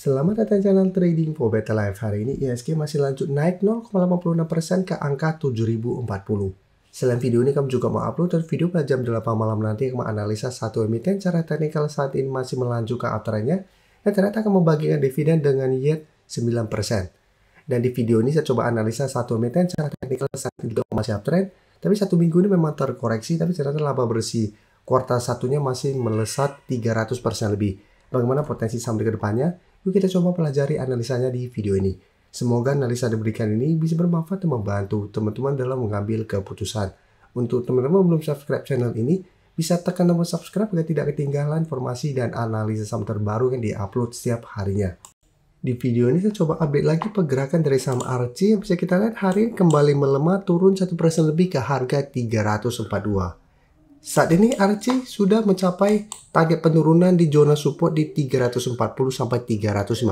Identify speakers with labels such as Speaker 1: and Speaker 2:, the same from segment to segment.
Speaker 1: Selamat datang channel Trading for Better Life. Hari ini IHSG masih lanjut naik 0,86% ke angka 7040. Selain video ini, kami juga mau upload video pada jam 8 malam nanti yang menganalisa satu emiten cara teknikal saat ini masih melanjutkan uptrendnya dan ternyata akan membagikan dividen dengan yield 9%. Dan di video ini saya coba analisa satu emiten cara teknikal saat ini juga masih uptrend, tapi satu minggu ini memang terkoreksi, tapi ternyata laba bersih kuartal satunya masih melesat 300% lebih. Bagaimana potensi saham ke depannya? Yuk kita coba pelajari analisanya di video ini. Semoga analisa diberikan ini bisa bermanfaat dan membantu teman-teman dalam mengambil keputusan. Untuk teman-teman belum subscribe channel ini, bisa tekan tombol subscribe agar tidak ketinggalan informasi dan analisa saham terbaru yang diupload setiap harinya. Di video ini saya coba update lagi pergerakan dari saham ARCI yang bisa kita lihat hari ini kembali melemah turun 1% lebih ke harga 342. Saat ini ARCI sudah mencapai target penurunan di zona support di 340 sampai 350.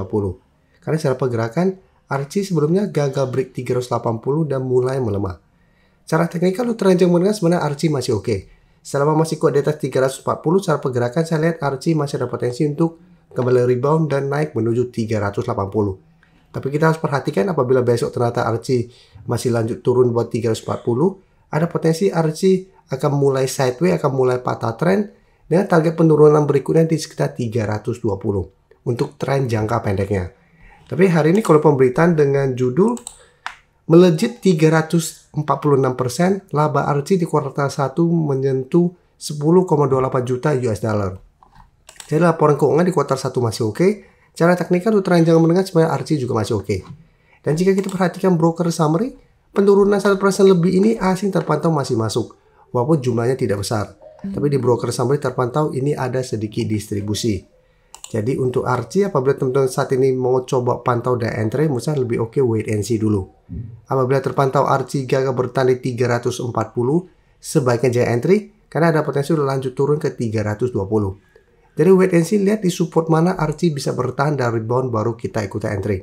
Speaker 1: Karena secara pergerakan ARCI sebelumnya gagal break 380 dan mulai melemah. Secara teknikal untuk ranjang menengah sebenarnya ARCI masih oke. Selama masih kuat di atas 340, secara pergerakan saya lihat ARCI masih ada potensi untuk kembali rebound dan naik menuju 380. Tapi kita harus perhatikan apabila besok ternyata ARCI masih lanjut turun buat 340, ada potensi ARCI akan mulai sideways, akan mulai patah tren dengan target penurunan berikutnya di sekitar 320 untuk tren jangka pendeknya. Tapi hari ini kalau pemberitaan dengan judul melejit 346%, laba ARCI di kuartal 1 menyentuh 10,28 juta US dollar. Jadi laporan keuangan di kuartal 1 masih oke. Cara teknikal untuk tren jangka menengah sebenarnya ARCI juga masih oke. Dan jika kita perhatikan broker summary, penurunan 1% lebih ini asing terpantau masih masuk. Walaupun jumlahnya tidak besar. Tapi di broker summary terpantau ini ada sedikit distribusi. Jadi untuk ARCI apabila teman-teman saat ini mau coba pantau dan entry, misalnya lebih oke wait and see dulu. Apabila terpantau ARCI gagal bertahan di 340, sebaiknya jangan entry karena ada potensi udah lanjut turun ke 320. Jadi wait and see, lihat di support mana ARCI bisa bertahan dan rebound baru kita ikuti entry.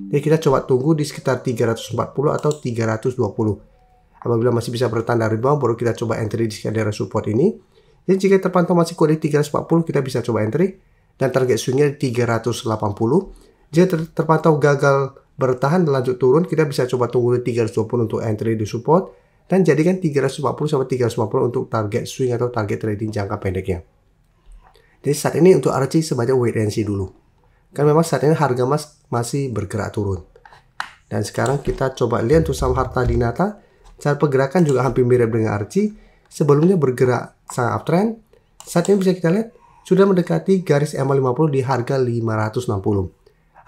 Speaker 1: Jadi kita coba tunggu di sekitar 340 atau 320. Apabila masih bisa bertahan dari bawah, baru kita coba entry di daerah support ini. Jadi jika terpantau masih kuat di 340, kita bisa coba entry. Dan target swingnya di 380. Jika terpantau gagal bertahan dan lanjut turun, kita bisa coba tunggu di 320 untuk entry di support. Dan jadikan 340 sampai 350 untuk target swing atau target trading jangka pendeknya. Jadi saat ini untuk ARCI sebaiknya wait and see dulu. Kan memang saat ini harga emas masih bergerak turun. Dan sekarang kita coba lihat untuk saham Harta Dinata. Cara pergerakan juga hampir mirip dengan ARCI. Sebelumnya bergerak sangat uptrend. Saat ini bisa kita lihat sudah mendekati garis EMA 50 di harga 560.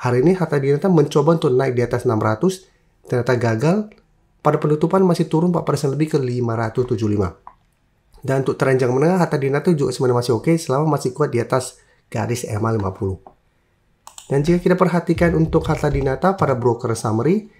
Speaker 1: Hari ini Harta Dinata mencoba untuk naik di atas 600. Ternyata gagal. Pada penutupan masih turun 4% lebih ke 575. Dan untuk tren jangka menengah Harta Dinata juga sebenarnya masih oke selama masih kuat di atas garis EMA 50. Dan jika kita perhatikan untuk Harta Dinata pada broker summary,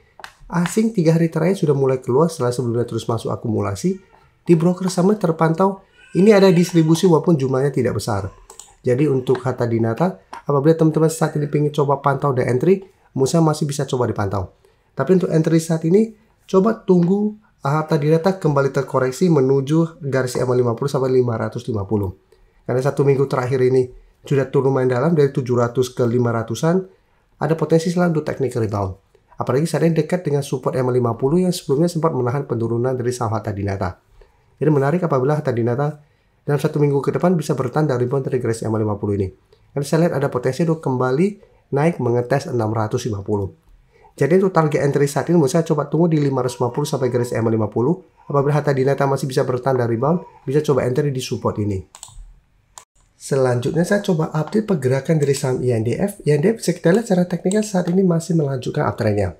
Speaker 1: asing 3 hari terakhir sudah mulai keluar setelah sebelumnya terus masuk akumulasi. Di broker summary terpantau ini ada distribusi walaupun jumlahnya tidak besar. Jadi untuk Harta Dinata, apabila teman-teman saat ini ingin coba pantau dan entry, Musa masih bisa coba dipantau. Tapi untuk entry saat ini, coba tunggu Harta Dinata kembali terkoreksi menuju garis EMA 50 sampai 550. Karena satu minggu terakhir ini sudah turun lumayan dalam dari 700 ke 500-an, ada potensi selalu untuk technical rebound. Apalagi saat ini dekat dengan support EMA 50 yang sebelumnya sempat menahan penurunan dari saham Harta Dinata. Jadi menarik apabila Harta Dinata dalam satu minggu ke depan bisa bertahan dari rebound dari garis EMA 50 ini. Karena saya lihat ada potensi untuk kembali naik mengetes 650. Jadi untuk target entry saat ini, saya coba tunggu di 550 sampai garis EMA 50. Apabila Harta Dinata masih bisa bertahan dari rebound, bisa coba entry di support ini. Selanjutnya saya coba update pergerakan dari saham INDF. INDF bisa kita lihat secara teknikal saat ini masih melanjutkan uptrendnya.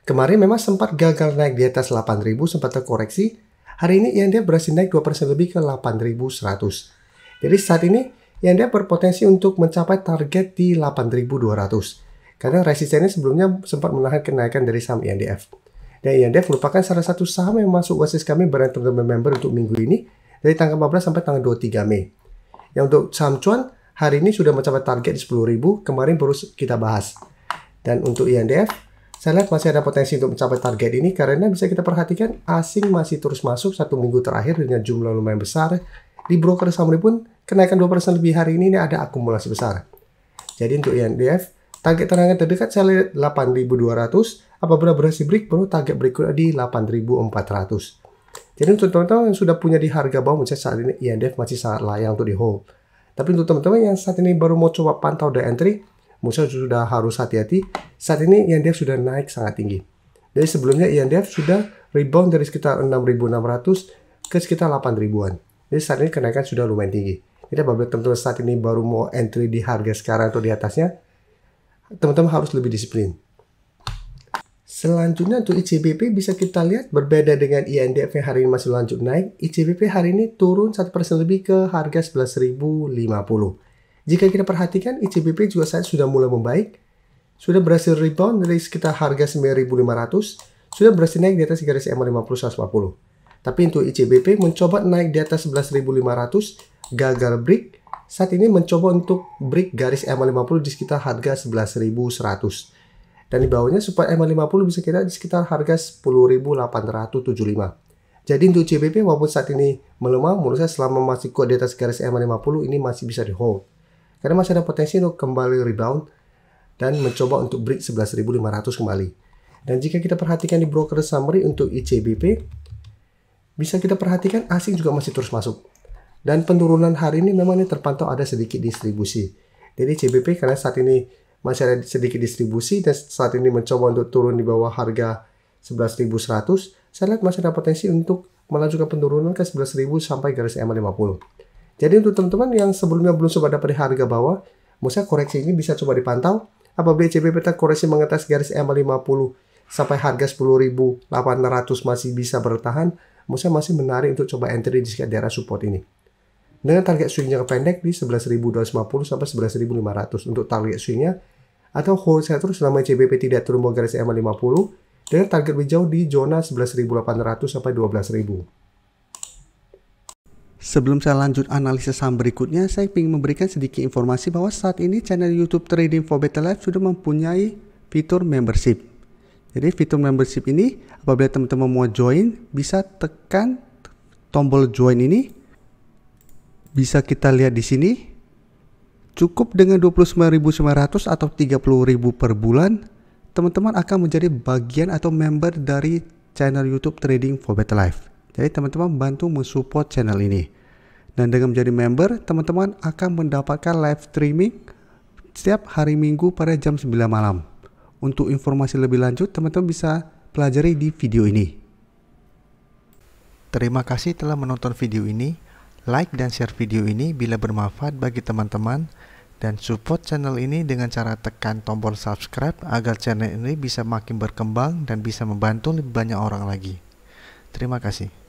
Speaker 1: Kemarin memang sempat gagal naik di atas 8.000, sempat terkoreksi. Hari ini INDF berhasil naik 2% lebih ke 8.100. Jadi saat ini INDF berpotensi untuk mencapai target di 8.200. Karena resistennya sebelumnya sempat menahan kenaikan dari saham INDF. Dan INDF merupakan salah satu saham yang masuk watchlist kami barang teman-teman member untuk minggu ini dari tanggal 14 sampai tanggal 23 Mei. Yang untuk saham cuan, hari ini sudah mencapai target di 10.000, kemarin baru kita bahas. Dan untuk INDF, saya lihat masih ada potensi untuk mencapai target ini karena bisa kita perhatikan asing masih terus masuk satu minggu terakhir dengan jumlah lumayan besar. Di broker summary pun kenaikan 2% lebih hari ini ada akumulasi besar. Jadi untuk INDF, Target terangan terdekat saya lihat 8.200. Apabila berhasil break, baru target berikutnya di 8.400. Jadi untuk teman-teman yang sudah punya di harga bawah, misalnya saat ini INDF masih sangat layak untuk di hold. Tapi untuk teman-teman yang saat ini baru mau coba pantau dan entry, misalnya sudah harus hati-hati. Saat ini INDF sudah naik sangat tinggi. Jadi sebelumnya INDF sudah rebound dari sekitar 6.600 ke sekitar 8.000-an. Jadi saat ini kenaikan sudah lumayan tinggi. Jadi apabila teman-teman saat ini baru mau entry di harga sekarang atau di atasnya, teman-teman harus lebih disiplin. Selanjutnya untuk ICBP bisa kita lihat berbeda dengan INDF yang hari ini masih lanjut naik. ICBP hari ini turun 1% lebih ke harga 11.050. Jika kita perhatikan ICBP juga saat sudah mulai membaik. Sudah berhasil rebound dari sekitar harga 9.500. Sudah berhasil naik di atas garis EMA 50 140. Tapi untuk ICBP mencoba naik di atas 11.500, gagal break. Saat ini mencoba untuk break garis EMA 50 di sekitar harga 11.100. Dan di bawahnya support EMA 50 bisa kita di sekitar harga 10.875. Jadi untuk ICBP walaupun saat ini melemah, menurut saya selama masih kuat di atas garis EMA 50 ini masih bisa di hold. Karena masih ada potensi untuk kembali rebound dan mencoba untuk break 11.500 kembali. Dan jika kita perhatikan di broker summary untuk ICBP, bisa kita perhatikan asing juga masih terus masuk. Dan penurunan hari ini memang ini terpantau ada sedikit distribusi. Jadi ICBP karena saat ini masih ada sedikit distribusi dan saat ini mencoba untuk turun di bawah harga 11.100, saya lihat masih ada potensi untuk melanjutkan penurunan ke 11.000 sampai garis EMA 50. Jadi untuk teman-teman yang sebelumnya belum coba dapat di harga bawah, menurut saya koreksi ini bisa coba dipantau. Apabila ICBP terkoreksi mengatas garis EMA 50 sampai harga 10.800 masih bisa bertahan, menurut saya masih menarik untuk coba entry di sekitar daerah support ini. Dengan target swing jangka pendek di 11.250 sampai 11.500 untuk target swingnya, atau hold saya terus selama ICBP tidak turun bawah garis EMA 50 dengan target lebih jauh di zona 11.800 sampai 12.000. Sebelum saya lanjut analisa saham berikutnya, saya ingin memberikan sedikit informasi bahwa saat ini channel YouTube Trading for Better Life sudah mempunyai fitur membership. Jadi fitur membership ini apabila teman-teman mau join, bisa tekan tombol join ini. Bisa kita lihat di sini, cukup dengan 29.900 atau 30.000 per bulan, teman-teman akan menjadi bagian atau member dari channel YouTube Trading for Better Life. Jadi teman-teman bantu mensupport channel ini. Dan dengan menjadi member, teman-teman akan mendapatkan live streaming setiap hari Minggu pada jam 9 malam. Untuk informasi lebih lanjut, teman-teman bisa pelajari di video ini. Terima kasih telah menonton video ini. Like dan share video ini bila bermanfaat bagi teman-teman, dan support channel ini dengan cara tekan tombol subscribe agar channel ini bisa makin berkembang dan bisa membantu lebih banyak orang lagi. Terima kasih.